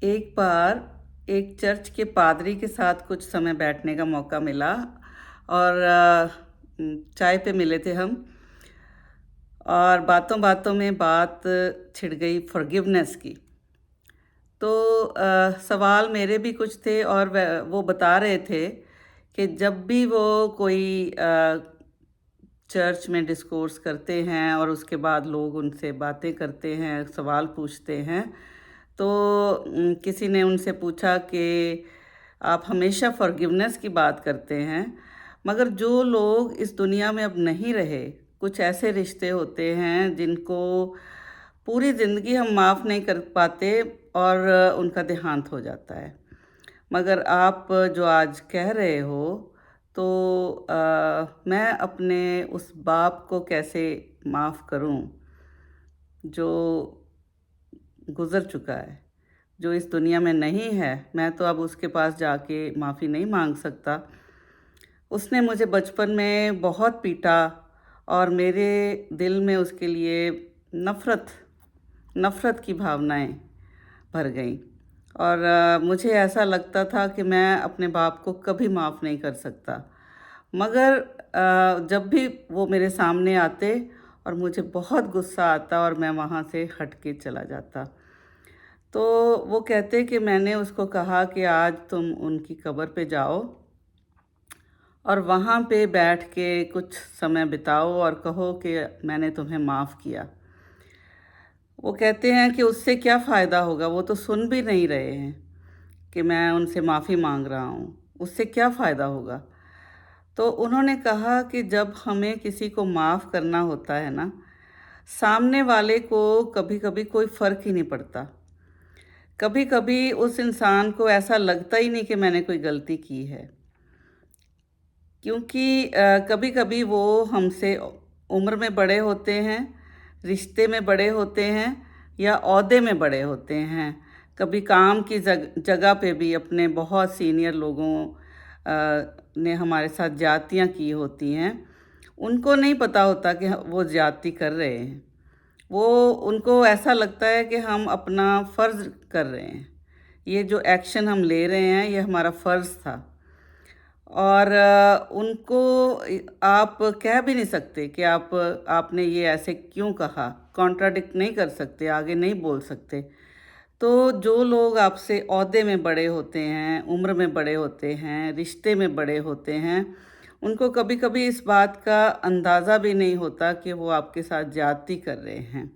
एक बार एक चर्च के पादरी के साथ कुछ समय बैठने का मौका मिला और चाय पे मिले थे हम। और बातों बातों में बात छिड़ गई फॉरगिवनेस की। तो सवाल मेरे भी कुछ थे और वो बता रहे थे कि जब भी वो कोई चर्च में डिस्कोर्स करते हैं और उसके बाद लोग उनसे बातें करते हैं, सवाल पूछते हैं, तो किसी ने उनसे पूछा कि आप हमेशा फॉरगिवनेस की बात करते हैं, मगर जो लोग इस दुनिया में अब नहीं रहे, कुछ ऐसे रिश्ते होते हैं जिनको पूरी ज़िंदगी हम माफ़ नहीं कर पाते और उनका देहांत हो जाता है। मगर आप जो आज कह रहे हो, तो मैं अपने उस बाप को कैसे माफ़ करूं जो गुज़र चुका है, जो इस दुनिया में नहीं है। मैं तो अब उसके पास जाके माफ़ी नहीं मांग सकता। उसने मुझे बचपन में बहुत पीटा और मेरे दिल में उसके लिए नफ़रत नफ़रत की भावनाएं भर गईं। और मुझे ऐसा लगता था कि मैं अपने बाप को कभी माफ़ नहीं कर सकता। मगर जब भी वो मेरे सामने आते और मुझे बहुत गुस्सा आता और मैं वहाँ से हट के चला जाता। तो वो कहते कि मैंने उसको कहा कि आज तुम उनकी कब्र पे जाओ और वहाँ पे बैठ के कुछ समय बिताओ और कहो कि मैंने तुम्हें माफ़ किया। वो कहते हैं कि उससे क्या फ़ायदा होगा, वो तो सुन भी नहीं रहे हैं कि मैं उनसे माफ़ी मांग रहा हूँ, उससे क्या फ़ायदा होगा। तो उन्होंने कहा कि जब हमें किसी को माफ़ करना होता है ना, सामने वाले को कभी कभी कोई फ़र्क ही नहीं पड़ता। कभी कभी उस इंसान को ऐसा लगता ही नहीं कि मैंने कोई गलती की है, क्योंकि कभी कभी वो हमसे उम्र में बड़े होते हैं, रिश्ते में बड़े होते हैं या ओहदे में बड़े होते हैं। कभी काम की जगह पे भी अपने बहुत सीनियर लोगों ने हमारे साथ ज़्यादतियाँ की होती हैं। उनको नहीं पता होता कि वो ज़्यादती कर रहे हैं। वो उनको ऐसा लगता है कि हम अपना फ़र्ज़ कर रहे हैं, ये जो एक्शन हम ले रहे हैं ये हमारा फ़र्ज़ था। और उनको आप कह भी नहीं सकते कि आपने ये ऐसे क्यों कहा, कॉन्ट्राडिक्ट नहीं कर सकते, आगे नहीं बोल सकते। तो जो लोग आपसे ओहदे में बड़े होते हैं, उम्र में बड़े होते हैं, रिश्ते में बड़े होते हैं, उनको कभी-कभी इस बात का अंदाज़ा भी नहीं होता कि वो आपके साथ ज़्यादती कर रहे हैं।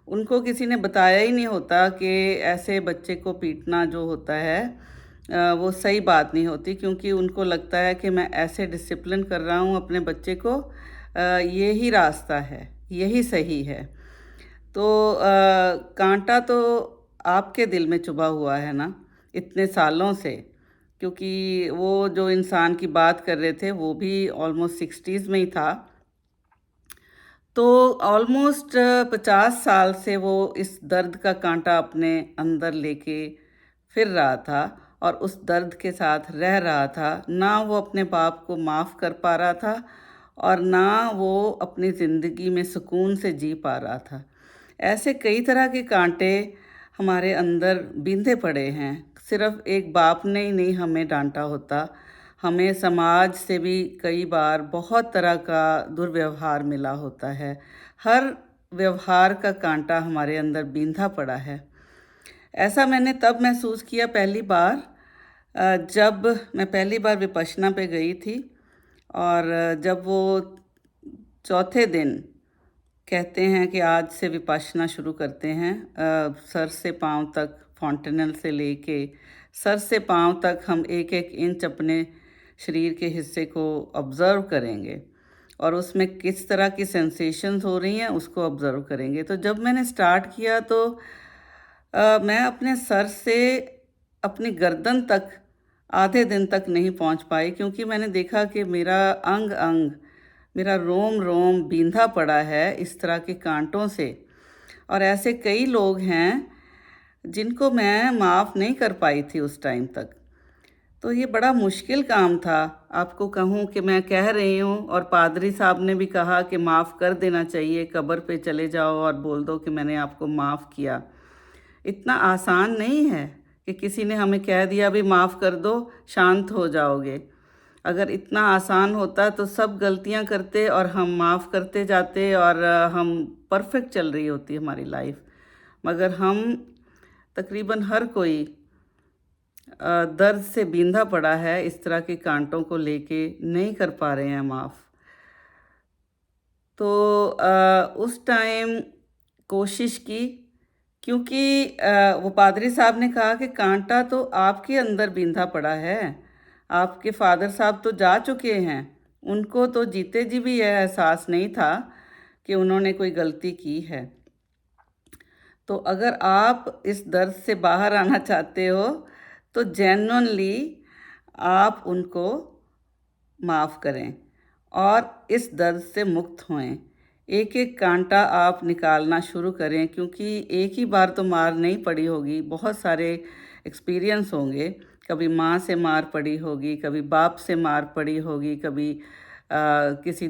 उनको किसी ने बताया ही नहीं होता कि ऐसे बच्चे को पीटना जो होता है वो सही बात नहीं होती, क्योंकि उनको लगता है कि मैं ऐसे डिसिप्लिन कर रहा हूँ अपने बच्चे को, यही रास्ता है, यही सही है। तो कांटा तो आपके दिल में चुभा हुआ है ना इतने सालों से, क्योंकि वो जो इंसान की बात कर रहे थे वो भी ऑलमोस्ट 60s में ही था। तो ऑलमोस्ट 50 साल से वो इस दर्द का कांटा अपने अंदर लेके फिर रहा था और उस दर्द के साथ रह रहा था। ना वो अपने बाप को माफ़ कर पा रहा था और ना वो अपनी ज़िंदगी में सुकून से जी पा रहा था। ऐसे कई तरह के कांटे हमारे अंदर बींधे पड़े हैं। सिर्फ एक बाप ने ही नहीं हमें डांटा होता, हमें समाज से भी कई बार बहुत तरह का दुर्व्यवहार मिला होता है। हर व्यवहार का कांटा हमारे अंदर बींधा पड़ा है। ऐसा मैंने तब महसूस किया पहली बार जब मैं पहली बार विपश्यना पे गई थी। और जब वो चौथे दिन कहते हैं कि आज से विपश्यना शुरू करते हैं, सर से पाँव तक, फॉन्टेनल से लेके सर से पाँव तक हम एक एक इंच अपने शरीर के हिस्से को ऑब्ज़र्व करेंगे और उसमें किस तरह की सेंसेशंस हो रही हैं उसको ऑब्ज़र्व करेंगे। तो जब मैंने स्टार्ट किया तो मैं अपने सर से अपनी गर्दन तक आधे दिन तक नहीं पहुंच पाई, क्योंकि मैंने देखा कि मेरा अंग अंग, मेरा रोम रोम बींधा पड़ा है इस तरह के कांटों से। और ऐसे कई लोग हैं जिनको मैं माफ़ नहीं कर पाई थी उस टाइम तक। तो ये बड़ा मुश्किल काम था। आपको कहूँ कि मैं कह रही हूँ और पादरी साहब ने भी कहा कि माफ़ कर देना चाहिए, कब्र पे चले जाओ और बोल दो कि मैंने आपको माफ़ किया। इतना आसान नहीं है कि किसी ने हमें कह दिया अभी माफ़ कर दो, शांत हो जाओगे। अगर इतना आसान होता तो सब गलतियां करते और हम माफ़ करते जाते और हम परफेक्ट चल रही होती हमारी लाइफ। मगर हम तकरीबन हर कोई दर्द से बींधा पड़ा है, इस तरह के कांटों को लेके नहीं कर पा रहे हैं माफ़। तो उस टाइम कोशिश की, क्योंकि वो पादरी साहब ने कहा कि कांटा तो आपके अंदर बींधा पड़ा है, आपके फादर साहब तो जा चुके हैं, उनको तो जीते जी भी यह एहसास नहीं था कि उन्होंने कोई गलती की है। तो अगर आप इस दर्द से बाहर आना चाहते हो तो जेन्युइनली आप उनको माफ़ करें और इस दर्द से मुक्त होएं। एक एक कांटा आप निकालना शुरू करें, क्योंकि एक ही बार तो मार नहीं पड़ी होगी, बहुत सारे एक्सपीरियंस होंगे। कभी माँ से मार पड़ी होगी, कभी बाप से मार पड़ी होगी, कभी किसी